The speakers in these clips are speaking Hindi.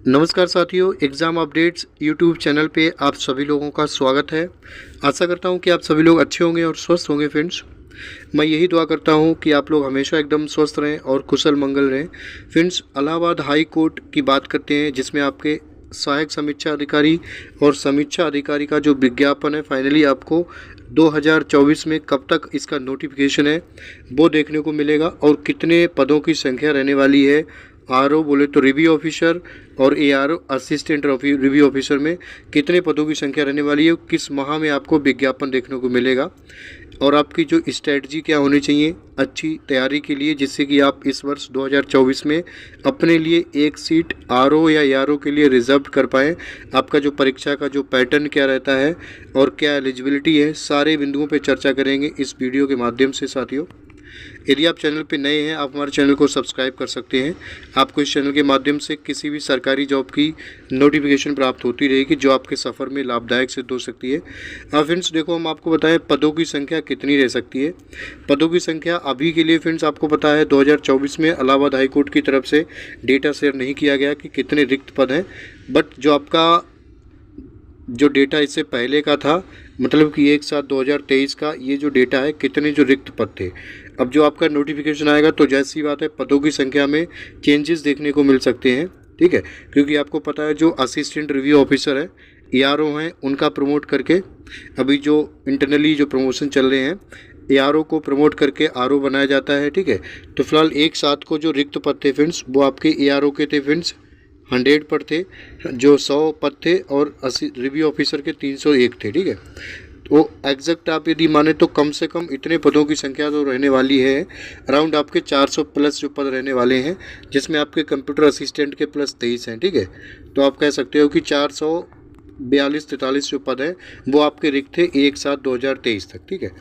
नमस्कार साथियों, एग्ज़ाम अपडेट्स यूट्यूब चैनल पे आप सभी लोगों का स्वागत है। आशा करता हूँ कि आप सभी लोग अच्छे होंगे और स्वस्थ होंगे फ्रेंड्स। मैं यही दुआ करता हूँ कि आप लोग हमेशा एकदम स्वस्थ रहें और कुशल मंगल रहें। फ्रेंड्स, इलाहाबाद हाई कोर्ट की बात करते हैं, जिसमें आपके सहायक समीक्षा अधिकारी और समीक्षा अधिकारी का जो विज्ञापन है फाइनली आपको 2024 में कब तक इसका नोटिफिकेशन है वो देखने को मिलेगा और कितने पदों की संख्या रहने वाली है। आरओ बोले तो रिव्यू ऑफिसर और एआरओ असिस्टेंट रिव्यू ऑफिसर में कितने पदों की संख्या रहने वाली है, किस माह में आपको विज्ञापन देखने को मिलेगा और आपकी जो स्ट्रेटजी क्या होनी चाहिए अच्छी तैयारी के लिए, जिससे कि आप इस वर्ष 2024 में अपने लिए एक सीट आरओ या एआरओ के लिए रिजर्व कर पाएँ। आपका जो परीक्षा का जो पैटर्न क्या रहता है और क्या एलिजिबिलिटी है, सारे बिंदुओं पर चर्चा करेंगे इस वीडियो के माध्यम से साथियों। यदि आप चैनल पर नए हैं, आप हमारे चैनल को सब्सक्राइब कर सकते हैं। आपको इस चैनल के माध्यम से किसी भी सरकारी जॉब की नोटिफिकेशन प्राप्त होती रहेगी जो आपके सफ़र में लाभदायक सिद्ध हो सकती है। फ्रेंड्स देखो, हम आपको बताएं पदों की संख्या कितनी रह सकती है। पदों की संख्या अभी के लिए फ्रेंड्स आपको पता है 2024 में इलाहाबाद हाई कोर्ट की तरफ से डेटा शेयर नहीं किया गया कि कितने रिक्त पद हैं, बट जो आपका जो डेटा इससे पहले का था, मतलब कि 1/7/2023 का ये जो डेटा है कितने जो रिक्त पद थे। अब जो आपका नोटिफिकेशन आएगा तो जैसी बात है पदों की संख्या में चेंजेस देखने को मिल सकते हैं, ठीक है, क्योंकि आपको पता है जो असिस्टेंट रिव्यू ऑफिसर है एआरओ हैं उनका प्रमोट करके अभी जो इंटरनली जो प्रमोशन चल रहे हैं एआरओ को प्रमोट करके आरओ बनाया जाता है, ठीक है। तो फिलहाल एक साथ को जो रिक्त पद थे फ्रेंड्स वो आपके एआरओ के थे फ्रेंड्स 100 पद थे, जो 100 पद थे और रिव्यू ऑफिसर के 301 थे, ठीक है। तो एग्जैक्ट आप यदि माने तो कम से कम इतने पदों की संख्या तो रहने वाली है, अराउंड आपके 400 प्लस जो पद रहने वाले हैं, जिसमें आपके कंप्यूटर असिस्टेंट के प्लस 23 हैं, ठीक है। तो आप कह सकते हो कि 442-43 जो पद हैं वो आपके रिक्त थे 1/7/2023 तक, ठीक है।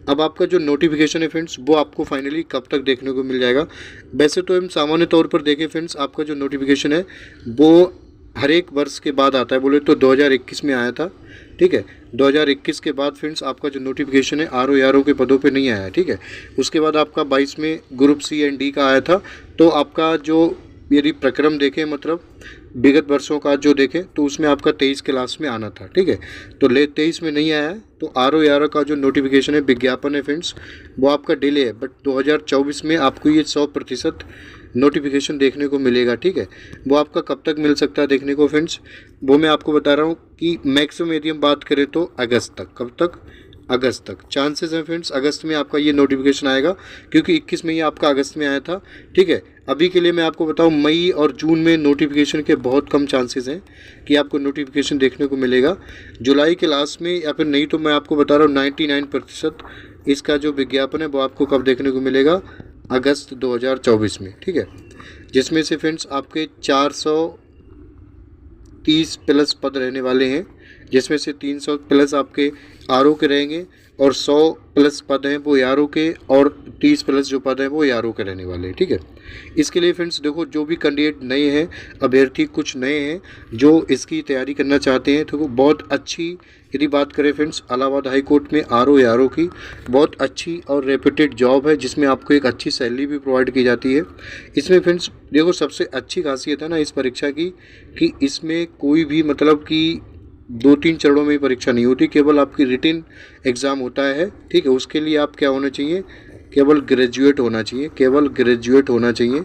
अब आपका जो नोटिफिकेशन है फ्रेंड्स वो आपको फाइनली कब तक देखने को मिल जाएगा। वैसे तो हम सामान्य तौर पर देखें फ्रेंड्स, आपका जो नोटिफिकेशन है वो हर एक वर्ष के बाद आता है। बोले तो 2021 में आया था, ठीक है। 2021 के बाद फ्रेंड्स आपका जो नोटिफिकेशन है आरओ एआरओ के पदों पे नहीं आया है, ठीक है। उसके बाद आपका 22 में ग्रुप सी एंड डी का आया था। तो आपका जो यदि प्रक्रम देखें, मतलब विगत वर्षों का जो देखें तो उसमें आपका 23 क्लास में आना था, ठीक है। तो 23 में नहीं आया है, तो आरओ एआरओ का जो नोटिफिकेशन है विज्ञापन है फ्रेंड्स वो आपका डिले है, बट 2024 में आपको ये 100% नोटिफिकेशन देखने को मिलेगा, ठीक है। वो आपका कब तक मिल सकता है देखने को फ्रेंड्स, वो मैं आपको बता रहा हूँ कि मैक्सिमम यदि हम बात करें तो अगस्त तक। कब तक? अगस्त तक चांसेस हैं फ्रेंड्स, अगस्त में आपका ये नोटिफिकेशन आएगा, क्योंकि 21 में ये आपका अगस्त में आया था, ठीक है। अभी के लिए मैं आपको बताऊं मई और जून में नोटिफिकेशन के बहुत कम चांसेस हैं कि आपको नोटिफिकेशन देखने को मिलेगा। जुलाई के लास्ट में या फिर नहीं तो मैं आपको बता रहा हूँ 99% इसका जो विज्ञापन है वो आपको कब देखने को मिलेगा, अगस्त 2024 में, ठीक है। जिसमें से फ्रेंड्स आपके 430 प्लस पद रहने वाले हैं, जिसमें से 300 प्लस आपके आरओ के रहेंगे और 100 प्लस पद हैं वो एआरओ के और 30 प्लस जो पद हैं वो एआरओ के रहने वाले हैं, ठीक है। इसके लिए फ्रेंड्स देखो, जो भी कैंडिडेट नए हैं, अभ्यर्थी कुछ नए हैं जो इसकी तैयारी करना चाहते हैं, तो बहुत अच्छी यदि बात करें फ्रेंड्स इलाहाबाद हाई कोर्ट में आरओ एआरओ की बहुत अच्छी और रेप्यूटेड जॉब है, जिसमें आपको एक अच्छी सैलरी भी प्रोवाइड की जाती है। इसमें फ्रेंड्स देखो, सबसे अच्छी खासियत है ना इस परीक्षा की कि इसमें कोई भी मतलब कि 2-3 चरणों में परीक्षा नहीं होती, केवल आपकी रिटन एग्ज़ाम होता है, ठीक है। उसके लिए आप क्या होना चाहिए, केवल ग्रेजुएट होना चाहिए, केवल ग्रेजुएट होना चाहिए,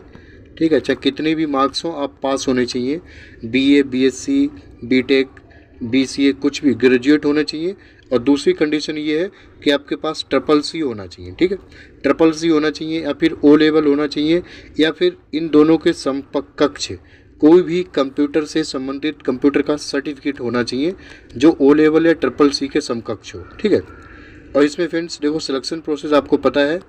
ठीक है। चाहे कितने भी मार्क्स हों आप पास होने चाहिए, बीए बीएससी बीटेक बीसीए कुछ भी ग्रेजुएट होना चाहिए। और दूसरी कंडीशन ये है कि आपके पास CCC होना चाहिए, ठीक है। CCC होना चाहिए या फिर O लेवल होना चाहिए या फिर इन दोनों के समकक्ष कोई भी कंप्यूटर से संबंधित कंप्यूटर का सर्टिफिकेट होना चाहिए जो O लेवल या CCC के समकक्ष हो, ठीक है। और इसमें फ्रेंड्स देखो, सिलेक्शन प्रोसेस आपको पता है,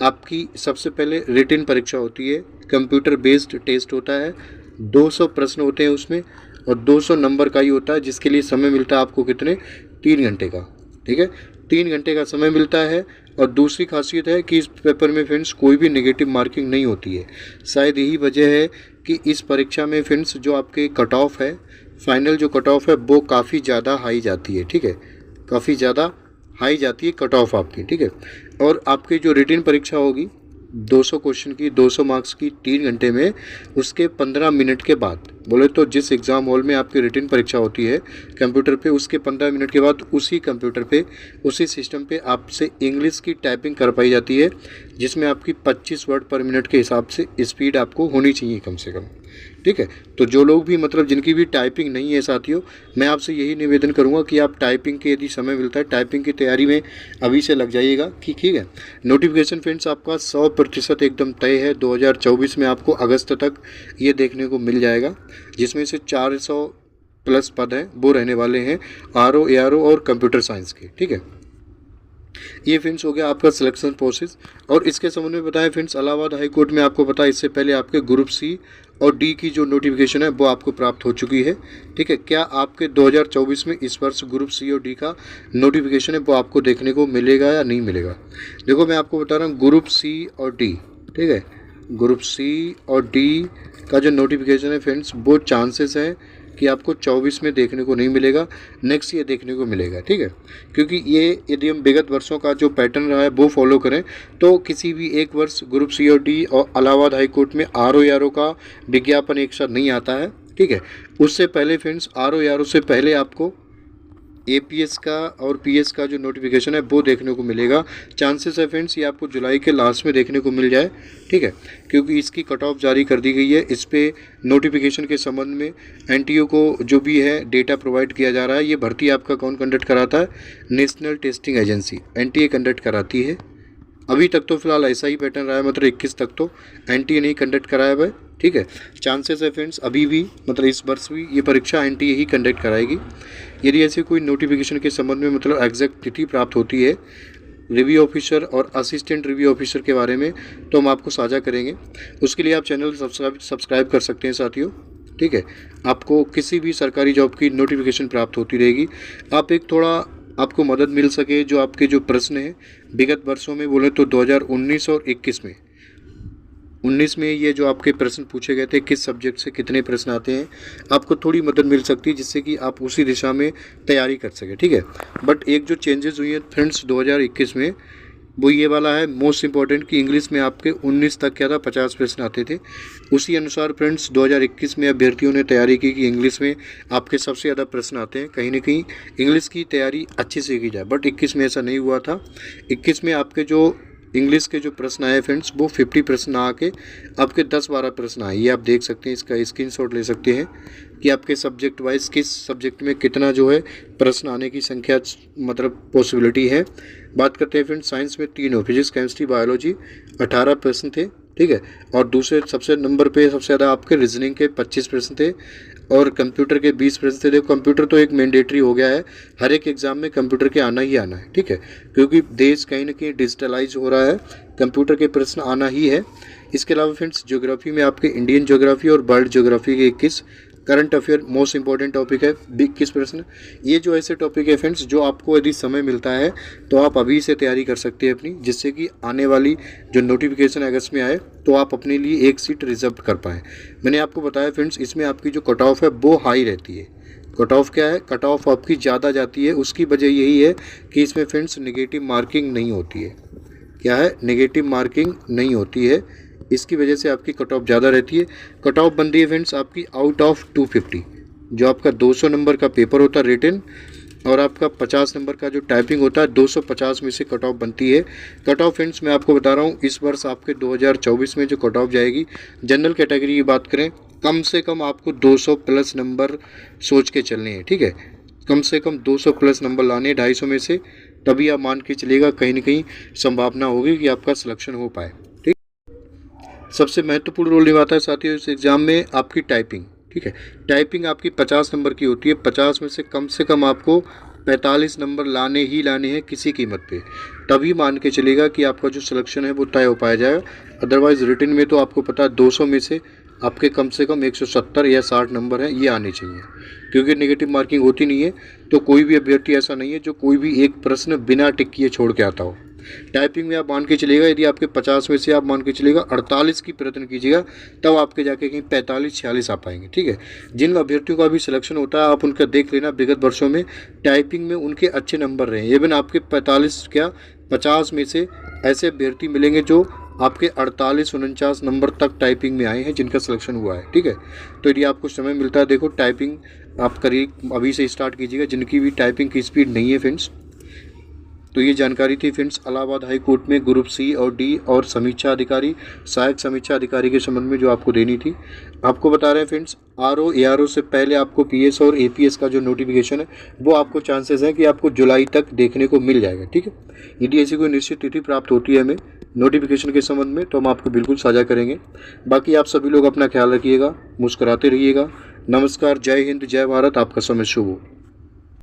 आपकी सबसे पहले रिटन परीक्षा होती है, कंप्यूटर बेस्ड टेस्ट होता है, 200 प्रश्न होते हैं उसमें और 200 नंबर का ही होता है, जिसके लिए समय मिलता है आपको कितने, 3 घंटे का, ठीक है। 3 घंटे का समय मिलता है। और दूसरी खासियत है कि इस पेपर में फ्रेंड्स कोई भी नेगेटिव मार्किंग नहीं होती है। शायद यही वजह है कि इस परीक्षा में फ्रेंड्स जो आपके कट ऑफ है, फाइनल जो कट ऑफ है वो काफ़ी ज़्यादा हाई जाती है, ठीक है, काफ़ी ज़्यादा हाई जाती है कट ऑफ आपकी, ठीक है। और आपकी जो रिटन परीक्षा होगी 200 क्वेश्चन की 200 मार्क्स की 3 घंटे में, उसके 15 मिनट के बाद, बोले तो जिस एग्ज़ाम हॉल में आपकी रिटन परीक्षा होती है कंप्यूटर पे, उसके 15 मिनट के बाद उसी कंप्यूटर पे, उसी सिस्टम पे आपसे इंग्लिश की टाइपिंग करवाई जाती है, जिसमें आपकी 25 वर्ड पर मिनट के हिसाब से स्पीड आपको होनी चाहिए कम से कम। ठीक है, तो जो लोग भी मतलब जिनकी भी टाइपिंग नहीं है साथियों, मैं आपसे यही निवेदन करूंगा कि आप टाइपिंग के यदि समय मिलता है टाइपिंग की तैयारी में अभी से लग जाइएगा कि ठीक है। नोटिफिकेशन फ्रेंड्स आपका 100% एकदम तय है, 2024 में आपको अगस्त तक ये देखने को मिल जाएगा, जिसमें से 400 प्लस पद हैं वो रहने वाले हैं आरओ, एआरओ और कंप्यूटर साइंस के। ठीक है, ये फ्रेंड्स हो गया आपका सिलेक्शन प्रोसेस। और इसके संबंध में बताया फ्रेंड्स, इलाहाबाद हाई कोर्ट में आपको पता है इससे पहले आपके ग्रुप सी और डी की जो नोटिफिकेशन है वो आपको प्राप्त हो चुकी है। ठीक है, क्या आपके 2024 में इस वर्ष ग्रुप सी और डी का नोटिफिकेशन है वो आपको देखने को मिलेगा या नहीं मिलेगा? देखो मैं आपको बता रहा हूँ, ग्रुप सी और डी, ठीक है, ग्रुप सी और डी का जो नोटिफिकेशन है फ्रेंड्स, वो चांसेस हैं कि आपको 24 में देखने को नहीं मिलेगा, नेक्स्ट ईयर देखने को मिलेगा। ठीक है, क्योंकि ये यदि हम विगत वर्षों का जो पैटर्न रहा है वो फॉलो करें तो किसी भी एक वर्ष ग्रुप सी और डी और इलाहाबाद हाई कोर्ट में आरओ एआरओ का विज्ञापन एक साथ नहीं आता है। ठीक है, उससे पहले फ्रेंड्स आरओ एआरओ से पहले आपको एपीएस का और पीएस का जो नोटिफिकेशन है वो देखने को मिलेगा। चांसेस है फ्रेंड्स ये आपको जुलाई के लास्ट में देखने को मिल जाए। ठीक है, क्योंकि इसकी कट ऑफ जारी कर दी गई है। इस पे नोटिफिकेशन के संबंध में एनटीओ को जो भी है डेटा प्रोवाइड किया जा रहा है। ये भर्ती आपका कौन कंडक्ट कराता है? National testing agency NTA conduct कराती है। अभी तक तो फिलहाल ऐसा ही पैटर्न रहा है, मतलब 21 तक तो एनटीए नहीं कंडक्ट कराया हुआ है। ठीक है, चांसेस है फ्रेंड्स अभी भी मतलब इस वर्ष भी ये परीक्षा एनटीए ही कंडक्ट कराएगी। यदि ऐसे कोई नोटिफिकेशन के संबंध में मतलब एग्जैक्ट तिथि प्राप्त होती है रिव्यू ऑफिसर और असिस्टेंट रिव्यू ऑफिसर के बारे में, तो हम आपको साझा करेंगे। उसके लिए आप चैनल सब्सक्राइब कर सकते हैं साथियों। ठीक है, आपको किसी भी सरकारी जॉब की नोटिफिकेशन प्राप्त होती रहेगी। आप एक थोड़ा आपको मदद मिल सके, जो आपके जो प्रश्न हैं विगत वर्षों में बोले तो 2019 और 21 में, 19 में ये जो आपके प्रश्न पूछे गए थे किस सब्जेक्ट से कितने प्रश्न आते हैं, आपको थोड़ी मदद मिल सकती है जिससे कि आप उसी दिशा में तैयारी कर सकें। ठीक है, बट एक जो चेंजेस हुई है फ्रेंड्स 2021 में, वो ये वाला है मोस्ट इम्पॉर्टेंट कि इंग्लिश में आपके 19 तक क्या था 50 प्रश्न आते थे। उसी अनुसार फ्रेंड्स 2021 में अभ्यर्थियों ने तैयारी की कि इंग्लिश में आपके सबसे ज़्यादा प्रश्न आते हैं, कहीं ना कहीं इंग्लिश की तैयारी अच्छे से की जाए। बट 21 में ऐसा नहीं हुआ था। 21 में आपके जो इंग्लिश के जो प्रश्न आए फ्रेंड्स वो 50 प्रश्न आके आपके 10-12 प्रश्न आए। ये आप देख सकते हैं, इसका स्क्रीनशॉट ले सकते हैं कि आपके सब्जेक्ट वाइज किस सब्जेक्ट में कितना जो है प्रश्न आने की संख्या मतलब पॉसिबिलिटी है। बात करते हैं फ्रेंड्स साइंस में 3 हो, फिजिक्स केमिस्ट्री बायोलॉजी 18 प्रश्न थे। ठीक है, और दूसरे सबसे नंबर पे सबसे ज़्यादा आपके रीजनिंग के 25 प्रश्न थे और कंप्यूटर के 20 प्रश्न थे। देखो कंप्यूटर तो एक मैंडेटरी हो गया है, हर एक एग्ज़ाम में कंप्यूटर के आना ही आना है। ठीक है, क्योंकि देश कहीं ना कहीं डिजिटलाइज हो रहा है, कंप्यूटर के प्रश्न आना ही है। इसके अलावा फ्रेंड्स ज्योग्राफी में आपके इंडियन ज्योग्राफी और वर्ल्ड ज्योग्राफी के 21, current affair most important topic है 21 प्रश्न। ये जो ऐसे टॉपिक है फ्रेंड्स जो आपको यदि समय मिलता है तो आप अभी से तैयारी कर सकते हैं अपनी, जिससे कि आने वाली जो नोटिफिकेशन अगस्त में आए तो आप अपने लिए एक सीट रिजर्व कर पाएँ। मैंने आपको बताया फ्रेंड्स इसमें आपकी जो कट ऑफ है वो हाई रहती है। कट ऑफ क्या है? कट ऑफ आपकी ज़्यादा जाती है। उसकी वजह यही है कि इसमें फ्रेंड्स नेगेटिव मार्किंग नहीं होती है। क्या है? नेगेटिव मार्किंग नहीं होती है, इसकी वजह से आपकी कट ऑफ ज़्यादा रहती है। कट ऑफ बनती है फ्रेंड्स आपकी आउट ऑफ 250, जो आपका 200 नंबर का पेपर होता है रिटन और आपका 50 नंबर का जो टाइपिंग होता है 250 में से कट ऑफ बनती है। कट ऑफ फ्रेंड्स मैं आपको बता रहा हूँ इस वर्ष आपके 2024 में जो कट ऑफ जाएगी, जनरल कैटेगरी की बात करें, कम से कम आपको 200 प्लस नंबर सोच के चलने हैं। ठीक है, कम से कम 200 प्लस नंबर लाने 250 में से, तभी आप मान के चलिएगा कहीं ना कहीं संभावना होगी कि आपका सिलेक्शन हो पाए। ठीक, सबसे महत्वपूर्ण रोल निभाता है साथियों इस एग्ज़ाम में आपकी टाइपिंग। ठीक है, टाइपिंग आपकी 50 नंबर की होती है। 50 में से कम आपको 45 नंबर लाने ही लाने हैं किसी कीमत पे, तभी मान के चलेगा कि आपका जो सिलेक्शन है वो तय हो पाया जाएगा। अदरवाइज़ रिटन में तो आपको पता है 200 में से आपके कम से कम 170 या 60 नंबर हैं ये आने चाहिए, क्योंकि नेगेटिव मार्किंग होती नहीं है। तो कोई भी अभ्यर्थी ऐसा नहीं है जो कोई भी एक प्रश्न बिना टिक किए छोड़ के आता हो। टाइपिंग में आप मान के चलिएगा यदि आपके 50 में से आप मान के चलिएगा 48 की प्रयत्न कीजिएगा, तब आपके जाके कहीं 45-46 आ पाएंगे। ठीक है, जिन अभ्यर्थियों का भी सिलेक्शन होता है आप उनका देख लेना, विगत वर्षों में टाइपिंग में उनके अच्छे नंबर रहे। इवन आपके 50 में से ऐसे अभ्यर्थी मिलेंगे जो आपके 48-49 नंबर तक टाइपिंग में आए हैं जिनका सिलेक्शन हुआ है। ठीक है, तो यदि आपको समय मिलता है, देखो टाइपिंग आप करिए, अभी से स्टार्ट कीजिएगा जिनकी भी टाइपिंग की स्पीड नहीं है फ्रेंड्स। तो ये जानकारी थी फ्रेंड्स इलाहाबाद हाई कोर्ट में ग्रुप सी और डी और समीक्षा अधिकारी, सहायक समीक्षा अधिकारी के संबंध में जो आपको देनी थी। आपको बता रहे हैं फ्रेंड्स, आरओ एआरओ से पहले आपको पीएस और एपीएस का जो नोटिफिकेशन है वो आपको चांसेस है कि आपको जुलाई तक देखने को मिल जाएगा। ठीक है, यदि ऐसी कोई निश्चित तिथि प्राप्त होती है हमें नोटिफिकेशन के संबंध में तो हम आपको बिल्कुल साझा करेंगे। बाकी आप सभी लोग अपना ख्याल रखिएगा, मुस्कुराते रहिएगा। नमस्कार, जय हिंद, जय भारत, आपका समय शुभ हो।